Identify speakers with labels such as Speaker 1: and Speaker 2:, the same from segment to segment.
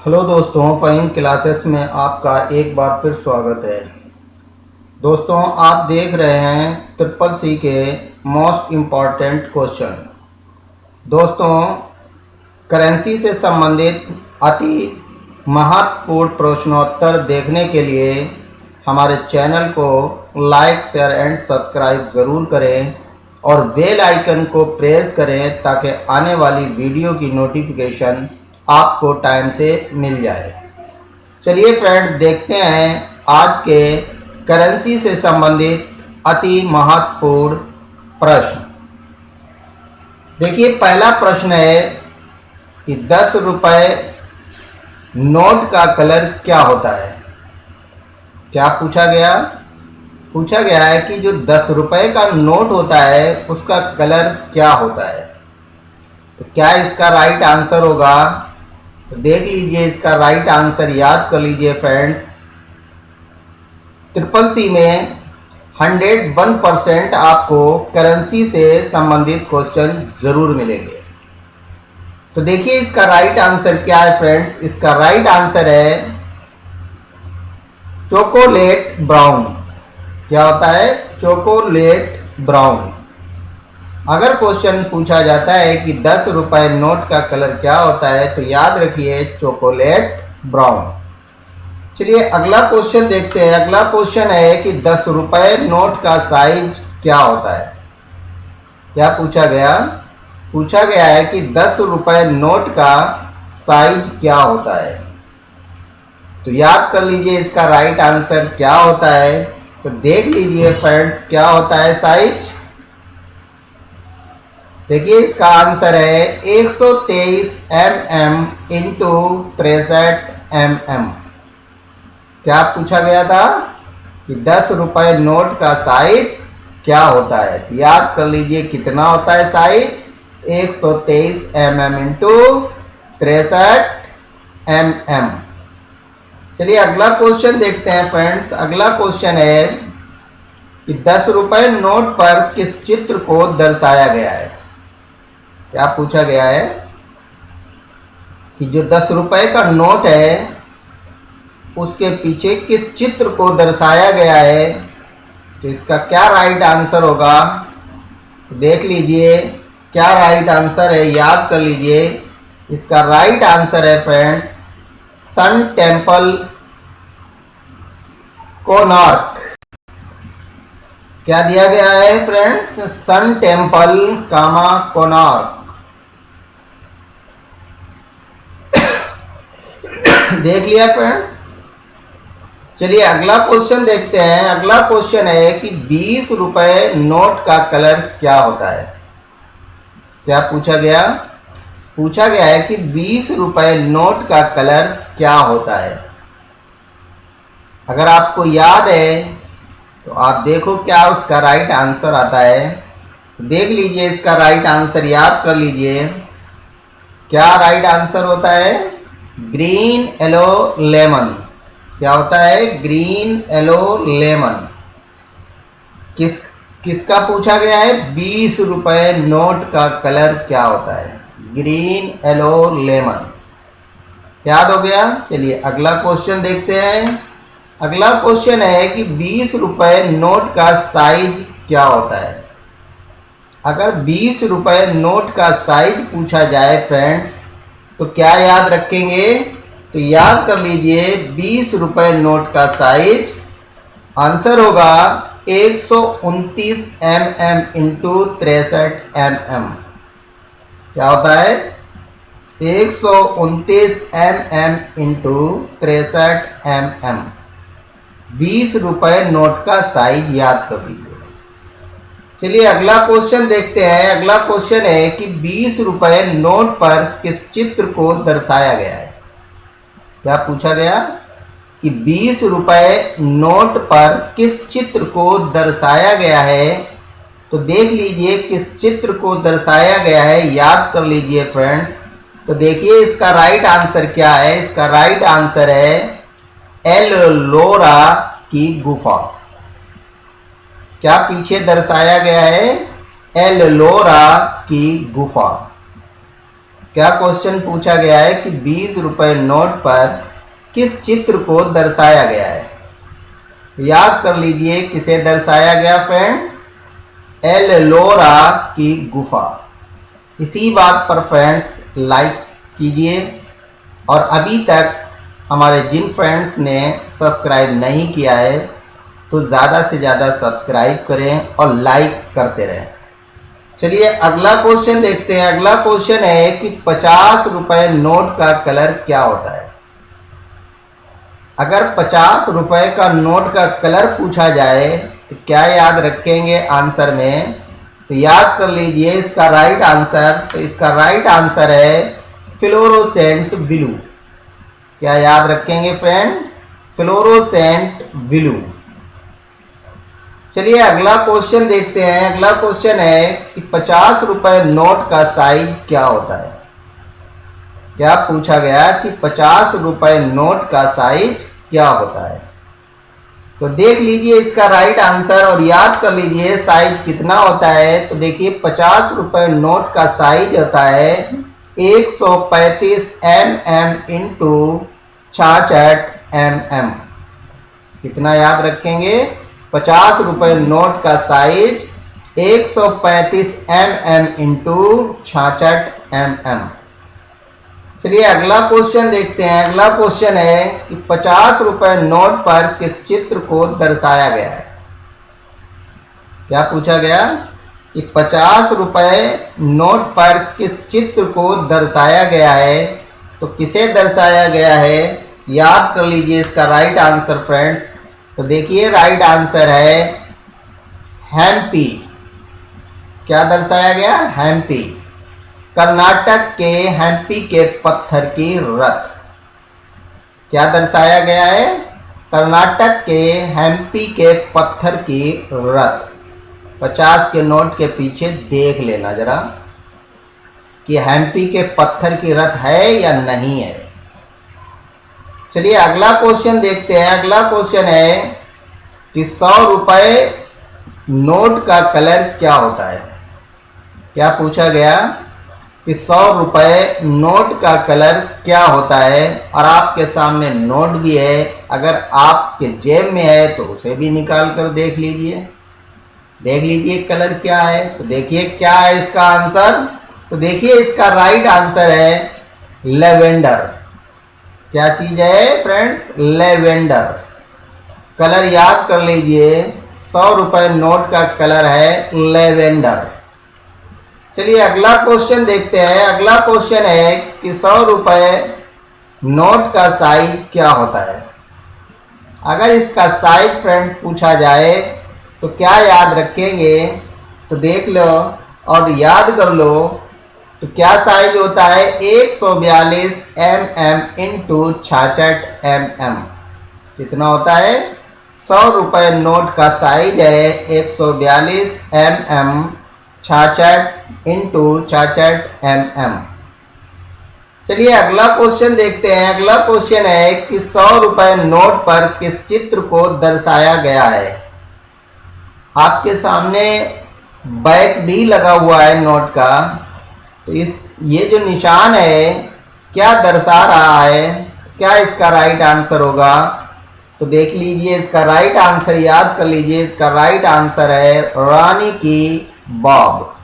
Speaker 1: Hello दोस्तों, Faheem classes में आपका एक बार फिर स्वागत है। दोस्तों, आप देख रहे हैं ट्रिपल सी के मोस्ट इम्पॉर्टेंट क्वेश्चन। दोस्तों, करेंसी से संबंधित अति महत्वपूर्ण प्रश्नोत्तर देखने के लिए हमारे चैनल को लाइक, शेयर एंड सब्सक्राइब ज़रूर करें और बेल आइकन को प्रेस करें ताकि आने वाली वीडियो की नोटिफिकेशन आपको टाइम से मिल जाए। चलिए फ्रेंड्स, देखते हैं आज के करेंसी से संबंधित अति महत्वपूर्ण प्रश्न। देखिए, पहला प्रश्न है कि 10 रुपये नोट का कलर क्या होता है। क्या पूछा गया? पूछा गया है कि जो 10 रुपये का नोट होता है उसका कलर क्या होता है। तो क्या इसका राइट आंसर होगा? तो देख लीजिए, इसका राइट आंसर याद कर लीजिए फ्रेंड्स। ट्रिपल सी में 101% आपको करेंसी से संबंधित क्वेश्चन जरूर मिलेंगे। तो देखिए, इसका राइट आंसर क्या है फ्रेंड्स। इसका राइट आंसर है चॉकलेट ब्राउन। क्या होता है? Chocolate brown. अगर क्वेश्चन पूछा जाता है कि 10 रुपये नोट का कलर क्या होता है तो याद रखिए चॉकलेट ब्राउन। चलिए अगला क्वेश्चन देखते हैं। अगला क्वेश्चन है कि 10 रुपये नोट का साइज क्या होता है। क्या पूछा गया? पूछा गया है कि 10 रुपये नोट का साइज क्या होता है। तो याद कर लीजिए इसका राइट आंसर क्या होता है। तो देख लीजिए फ्रेंड्स, क्या होता है साइज। देखिए, इसका आंसर है 123 mm इंटू 63 mm। क्या पूछा गया था कि 10 रुपये नोट का साइज क्या होता है। तो याद कर लीजिए कितना होता है साइज, 123 mm इंटू 63 mm। चलिए अगला क्वेश्चन देखते हैं फ्रेंड्स। अगला क्वेश्चन है कि 10 रुपये नोट पर किस चित्र को दर्शाया गया है। क्या पूछा गया है कि जो 10 रुपये का नोट है उसके पीछे किस चित्र को दर्शाया गया है। तो इसका क्या राइट आंसर होगा? तो देख लीजिए क्या राइट आंसर है, याद कर लीजिए। इसका राइट आंसर है फ्रेंड्स सन टेम्पल कोणार्क। क्या दिया गया है फ्रेंड्स? Sun temple Konark. देख लिया फ्रेंड। चलिए अगला क्वेश्चन देखते हैं। अगला क्वेश्चन है कि 20 रुपये नोट का कलर क्या होता है। क्या पूछा गया? पूछा गया है कि 20 रुपये नोट का कलर क्या होता है। अगर आपको याद है तो आप देखो क्या उसका राइट आंसर आता है। देख लीजिए इसका राइट आंसर याद कर लीजिए। क्या राइट आंसर होता है? Green yellow lemon. क्या होता है? Green yellow lemon. किसका पूछा गया है? 20 रुपये नोट का कलर क्या होता है? Green yellow lemon. याद हो गया। चलिए अगला क्वेश्चन देखते हैं। अगला क्वेश्चन है कि 20 रुपये नोट का साइज क्या होता है। अगर 20 रुपये नोट का साइज पूछा जाए फ्रेंड्स तो क्या याद रखेंगे? तो याद कर लीजिए 20 रुपये नोट का साइज आंसर होगा 129 mm इंटू 63 mm। क्या होता है? 129 mm इंटू 63 mm। 20 रुपये नोट का साइज याद कर लीजिए। चलिए अगला क्वेश्चन देखते हैं। अगला क्वेश्चन है कि 20 रुपये नोट पर किस चित्र को दर्शाया गया है। क्या पूछा गया कि 20 रुपये नोट पर किस चित्र को दर्शाया गया है। तो देख लीजिए किस चित्र को दर्शाया गया है, याद कर लीजिए फ्रेंड्स। तो देखिए इसका राइट आंसर क्या है। इसका राइट आंसर है एलोरा की गुफा। क्या पीछे दर्शाया गया है? एलोरा की गुफा। क्या क्वेश्चन पूछा गया है कि 20 रुपए नोट पर किस चित्र को दर्शाया गया है। याद कर लीजिए किसे दर्शाया गया फ्रेंड्स, एलोरा की गुफा। इसी बात पर फ्रेंड्स लाइक कीजिए और अभी तक हमारे जिन फ्रेंड्स ने सब्सक्राइब नहीं किया है तो ज़्यादा से ज़्यादा सब्सक्राइब करें और लाइक करते रहें। चलिए अगला क्वेश्चन देखते हैं। अगला क्वेश्चन है कि 50 रुपए नोट का कलर क्या होता है। अगर 50 रुपए का नोट का कलर पूछा जाए तो क्या याद रखेंगे आंसर में, तो याद कर लीजिए इसका राइट आंसर। तो इसका राइट आंसर है फ्लोरोसेंट ब्लू। क्या याद रखेंगे फ्रेंड, फ्लोरोसेंट ब्लू। चलिए अगला क्वेश्चन देखते हैं। अगला क्वेश्चन है कि 50 रुपए नोट का साइज क्या होता है। क्या पूछा गया कि 50 रुपए नोट का साइज क्या होता है। तो देख लीजिए इसका राइट आंसर और याद कर लीजिए साइज कितना होता है। तो देखिए 50 रुपए नोट का साइज होता है 135 mm इंटू 66 mm। कितना याद रखेंगे, 50 रुपए नोट का साइज 135 mm इंटू 66 mm। चलिए अगला क्वेश्चन देखते हैं। अगला क्वेश्चन है कि 50 रुपए नोट पर किस चित्र को दर्शाया गया है। क्या पूछा गया कि 50 रुपए नोट पर किस चित्र को दर्शाया गया है। तो किसे दर्शाया गया है याद कर लीजिए इसका राइट आंसर फ्रेंड्स। तो देखिए राइट आंसर है हम्पी। क्या दर्शाया गया, हम्पी। कर्नाटक के हम्पी के पत्थर की रथ। क्या दर्शाया गया है, कर्नाटक के हम्पी के पत्थर की रथ। 50 के नोट के पीछे देख लेना जरा कि हम्पी के पत्थर की रथ है या नहीं है। चलिए अगला क्वेश्चन देखते हैं। अगला क्वेश्चन है कि 100 रुपए नोट का कलर क्या होता है। क्या पूछा गया कि 100 रुपए नोट का कलर क्या होता है। और आपके सामने नोट भी है, अगर आपके जेब में है तो उसे भी निकाल कर देख लीजिए। देख लीजिए कलर क्या है। तो देखिए क्या है इसका आंसर। तो देखिए इसका राइट आंसर है लेवेंडर। क्या चीज है फ्रेंड्स, लेवेंडर। कलर याद कर लीजिए 100 रुपए नोट का कलर है लेवेंडर। चलिए अगला क्वेश्चन देखते हैं। अगला क्वेश्चन है कि 100 रुपए नोट का साइज क्या होता है। अगर इसका साइज फ्रेंड पूछा जाए तो क्या याद रखेंगे, तो देख लो और याद कर लो। तो क्या साइज होता है 142 mm इंटू 66 mm। कितना होता है, 100 रुपए नोट का साइज है 142 mm 66 इंटू 66 mm। चलिए अगला क्वेश्चन देखते हैं। अगला क्वेश्चन है कि 100 रुपए नोट पर किस चित्र को दर्शाया गया है। आपके सामने बैक भी लगा हुआ है नोट का। तो ये जो निशान है क्या दर्शा रहा है, क्या इसका राइट आंसर होगा। तो देख लीजिए इसका राइट आंसर याद कर लीजिए। इसका राइट आंसर है रानी की बाब।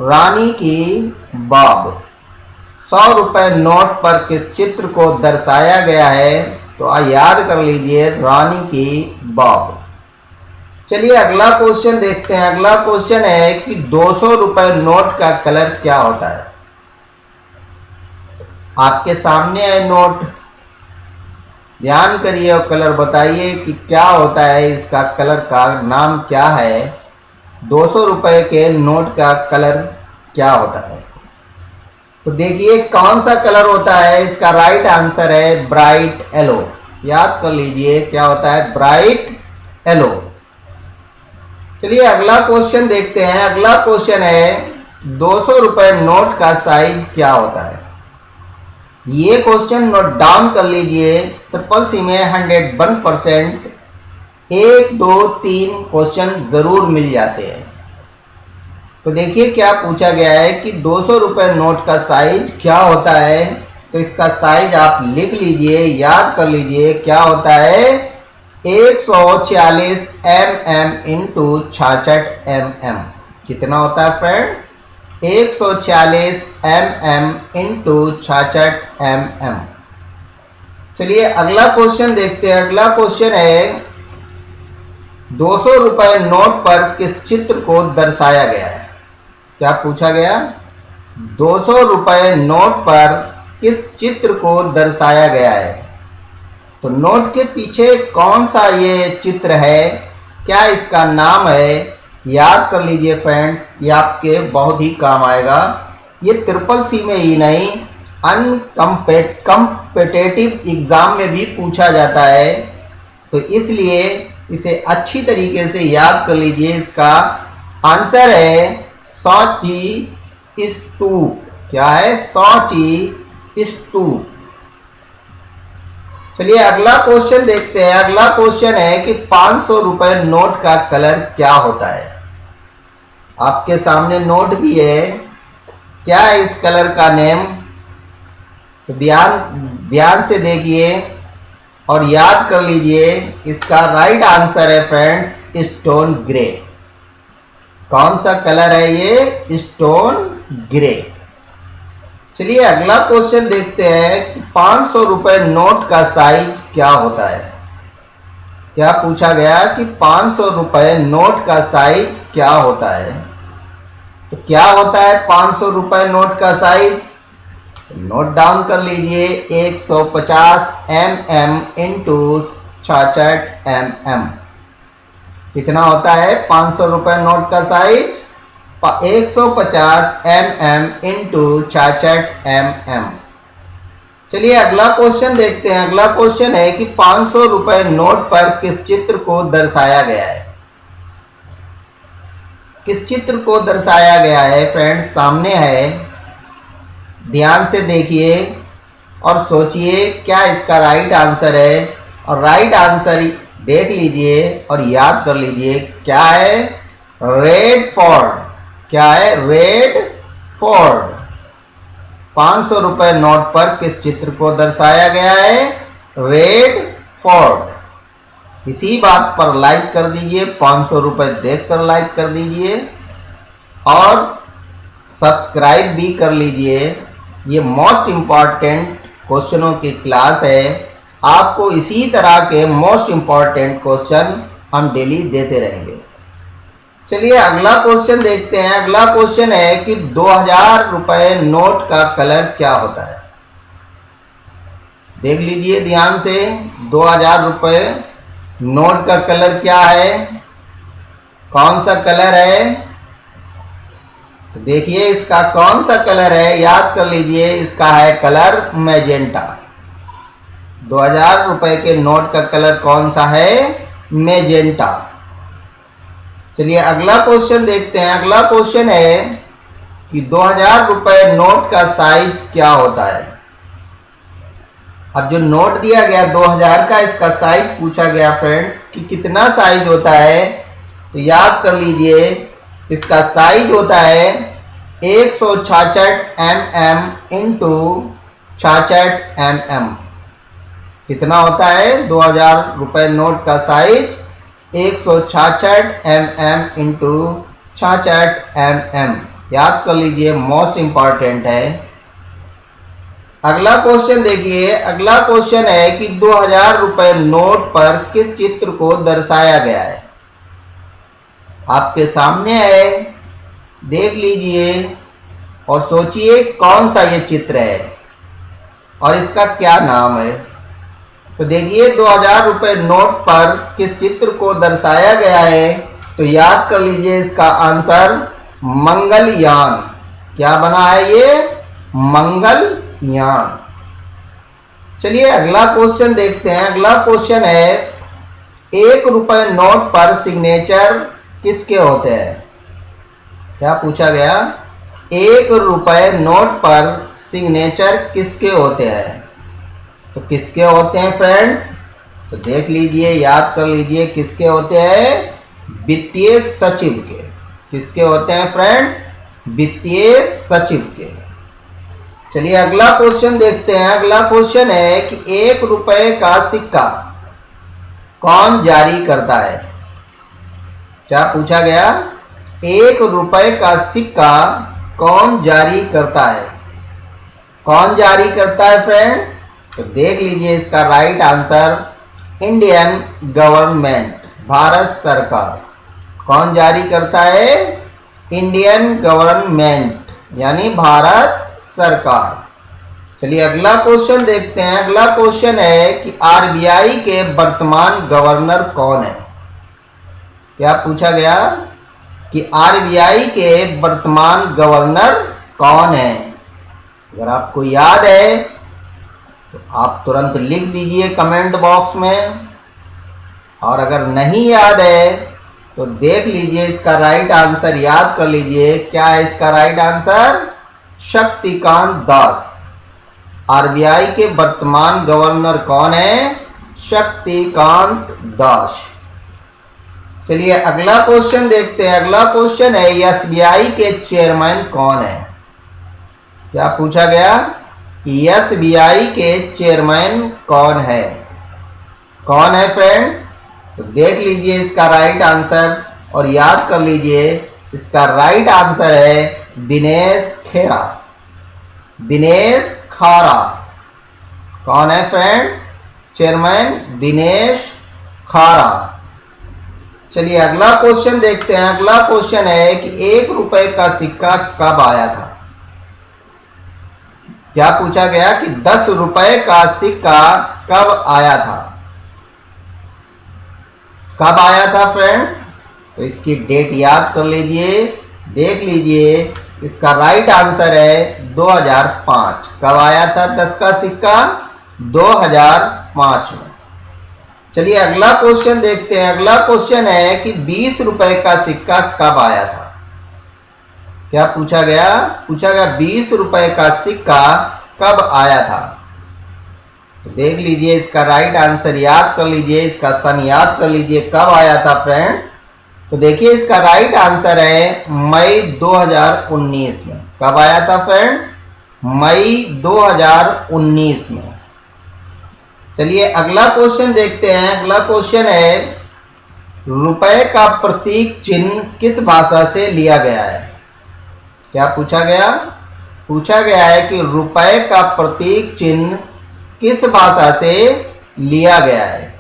Speaker 1: रानी की बाब। 100 रुपए नोट पर किस चित्र को दर्शाया गया है, तो याद कर लीजिए रानी की बाब। चलिए अगला क्वेश्चन देखते हैं। अगला क्वेश्चन है कि 200 रुपए नोट का कलर क्या होता है। आपके सामने है नोट, ध्यान करिए और कलर बताइए कि क्या होता है, इसका कलर का नाम क्या है। 200 रुपए के नोट का कलर क्या होता है। तो देखिए कौन सा कलर होता है। इसका राइट आंसर है ब्राइट येलो। याद कर लीजिए क्या होता है, ब्राइट येलो। चलिए अगला क्वेश्चन देखते हैं। अगला क्वेश्चन है 200 रुपए नोट का साइज क्या होता है। ये क्वेश्चन नोट डाउन कर लीजिए। ट्रिपल सी में 101% 1, 2, 3 क्वेश्चन जरूर मिल जाते हैं। तो देखिए क्या पूछा गया है कि 200 रुपये नोट का साइज क्या होता है। तो इसका साइज आप लिख लीजिए, याद कर लीजिए, क्या होता है 146 mm इंटू 66 mm। कितना होता है फ्रेंड? 146 mm into 66 mm। चलिए अगला क्वेश्चन देखते हैं। अगला क्वेश्चन है 200 रुपये नोट पर किस चित्र को दर्शाया गया है। क्या पूछा गया? 200 रुपये नोट पर किस चित्र को दर्शाया गया है। तो नोट के पीछे कौन सा ये चित्र है, क्या इसका नाम है, याद कर लीजिए फ्रेंड्स, ये आपके बहुत ही काम आएगा। ये CCC में ही नहीं कम्पिटेटिव एग्जाम में भी पूछा जाता है, तो इसलिए इसे अच्छी तरीके से याद कर लीजिए। इसका आंसर है सांची स्तूप। क्या है? सांची स्तूप। चलिए अगला क्वेश्चन देखते हैं। अगला क्वेश्चन है कि 500 रुपये नोट का कलर क्या होता है। आपके सामने नोट भी है, क्या है इस कलर का नेम? तो ध्यान से देखिए और याद कर लीजिए। इसका राइट आंसर है फ्रेंड्स स्टोन ग्रे। कौन सा कलर है ये? Stone grey. चलिए अगला क्वेश्चन देखते हैं कि 500 रुपये नोट का साइज क्या होता है। क्या पूछा गया कि 500 रुपये नोट का साइज क्या होता है। तो क्या होता है 500 रुपये नोट का साइज? नोट डाउन कर लीजिए, 150 mm इंटू 66 mm। कितना होता है 500 रुपये नोट का साइज? 150 mm into 66 mm। चलिए अगला क्वेश्चन देखते हैं। अगला क्वेश्चन है कि 500 रुपये नोट पर किस चित्र को दर्शाया गया है। किस चित्र को दर्शाया गया है फ्रेंड्स? सामने है, ध्यान से देखिए और सोचिए क्या इसका राइट आंसर है। और राइट आंसर देख लीजिए और याद कर लीजिए, क्या है? Red fort. क्या है? Red fort. 500 रुपये नोट पर किस चित्र को दर्शाया गया है? Red fort. इसी बात पर लाइक कर दीजिए, 500 रुपये देखकर लाइक कर दीजिए और सब्सक्राइब भी कर लीजिए। ये मोस्ट इम्पॉर्टेंट क्वेश्चनों की क्लास है। आपको इसी तरह के मोस्ट इम्पॉर्टेंट क्वेश्चन हम डेली देते रहेंगे। चलिए अगला क्वेश्चन देखते हैं। अगला क्वेश्चन है कि 2000 रुपये नोट का कलर क्या होता है। देख लीजिए ध्यान से, 2000 रुपये नोट का कलर क्या है, कौन सा कलर है। तो देखिए इसका कौन सा कलर है, याद कर लीजिए, इसका है कलर मैजेंटा। 2000 रुपये के नोट का कलर कौन सा है? मैजेंटा। चलिए अगला क्वेश्चन देखते हैं। अगला क्वेश्चन है कि 2000 रुपये नोट का साइज क्या होता है। अब जो नोट दिया गया 2000 का, इसका साइज पूछा गया फ्रेंड कि कितना साइज होता है। तो याद कर लीजिए, इसका साइज होता है 166 mm इंटू 66 mm। कितना होता है 2000 रुपये नोट का साइज? 166 mm into 66 mm। याद कर लीजिए, मोस्ट इम्पॉर्टेंट है। अगला क्वेश्चन देखिए। अगला क्वेश्चन है कि 2000 रुपये नोट पर किस चित्र को दर्शाया गया है। आपके सामने है, देख लीजिए और सोचिए कौन सा ये चित्र है और इसका क्या नाम है। तो देखिए 2000 रुपये नोट पर किस चित्र को दर्शाया गया है। तो याद कर लीजिए, इसका आंसर मंगलयान। क्या बना है ये? मंगलयान। चलिए अगला क्वेश्चन देखते हैं। अगला क्वेश्चन है 1 रुपये नोट पर सिग्नेचर किसके होते हैं। क्या पूछा गया? 1 रुपये नोट पर सिग्नेचर किसके होते हैं। तो किसके होते हैं फ्रेंड्स? तो देख लीजिए, याद कर लीजिए, किसके होते हैं? वित्तीय सचिव के। किसके होते हैं फ्रेंड्स? वित्तीय सचिव के। चलिए अगला क्वेश्चन देखते हैं। अगला क्वेश्चन है कि 1 रुपए का सिक्का कौन जारी करता है? क्या पूछा गया? 1 रुपए का सिक्का कौन जारी करता है? कौन जारी करता है फ्रेंड्स? तो देख लीजिए इसका right answer, Indian government, Bharat सरकार। कौन जारी करता है? इंडियन गवर्नमेंट यानी भारत सरकार। चलिए अगला क्वेश्चन देखते हैं। अगला क्वेश्चन है कि आरबीआई के वर्तमान गवर्नर कौन है? क्या पूछा गया कि आरबीआई के वर्तमान गवर्नर कौन है? अगर आपको याद है तो आप तुरंत लिख दीजिए कमेंट बॉक्स में, और अगर नहीं याद है तो देख लीजिए इसका राइट आंसर याद कर लीजिए। क्या है इसका right answer? Shaktikanta Das. RBI के वर्तमान गवर्नर कौन है? शक्तिकांत दास। चलिए अगला क्वेश्चन देखते हैं। अगला क्वेश्चन है एसबीआई के चेयरमैन कौन है? क्या पूछा गया? एसबीआई के चेयरमैन कौन है? कौन है फ्रेंड्स? तो देख लीजिए इसका राइट आंसर और याद कर लीजिए। इसका राइट आंसर है दिनेश खेरा, दिनेश खारा। कौन है फ्रेंड्स? चेयरमैन दिनेश खारा। चलिए अगला क्वेश्चन देखते हैं। अगला क्वेश्चन है कि 1 रुपए का सिक्का कब आया था? क्या पूछा गया कि 10 रुपए का सिक्का कब आया था? कब आया था फ्रेंड्स? तो इसकी डेट याद कर लीजिए, देख लीजिए। इसका राइट आंसर है 2005। कब आया था 10 का सिक्का? 2005 में। चलिए अगला क्वेश्चन देखते हैं। अगला क्वेश्चन है कि 20 रुपए का सिक्का कब आया था? क्या पूछा गया? पूछा गया 20 रुपए का सिक्का कब आया था? तो देख लीजिए इसका राइट आंसर याद कर लीजिए, इसका सन याद कर लीजिए कब आया था फ्रेंड्स। तो देखिए इसका राइट आंसर है मई 2019 में। कब आया था फ्रेंड्स? मई 2019 में। चलिए अगला क्वेश्चन देखते हैं। अगला क्वेश्चन है रुपए का प्रतीक चिन्ह किस भाषा से लिया गया है? क्या पूछा गया? पूछा गया है कि रुपए का प्रतीक चिन्ह किस भाषा से लिया गया है?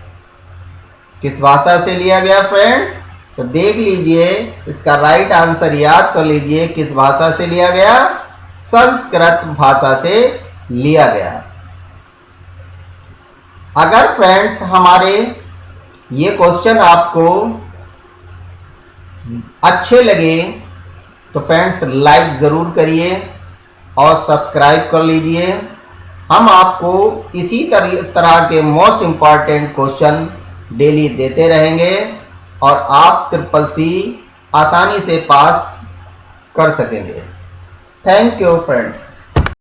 Speaker 1: किस भाषा से लिया गया फ्रेंड्स? तो देख लीजिए इसका राइट आंसर याद कर लीजिए। किस भाषा से लिया गया? संस्कृत भाषा से लिया गया। अगर फ्रेंड्स हमारे ये क्वेश्चन आपको अच्छे लगे तो फ्रेंड्स लाइक ज़रूर करिए और सब्सक्राइब कर लीजिए। हम आपको इसी तरह के मोस्ट इम्पॉर्टेंट क्वेश्चन डेली देते रहेंगे और आप CCC आसानी से पास कर सकेंगे। Thank you friends.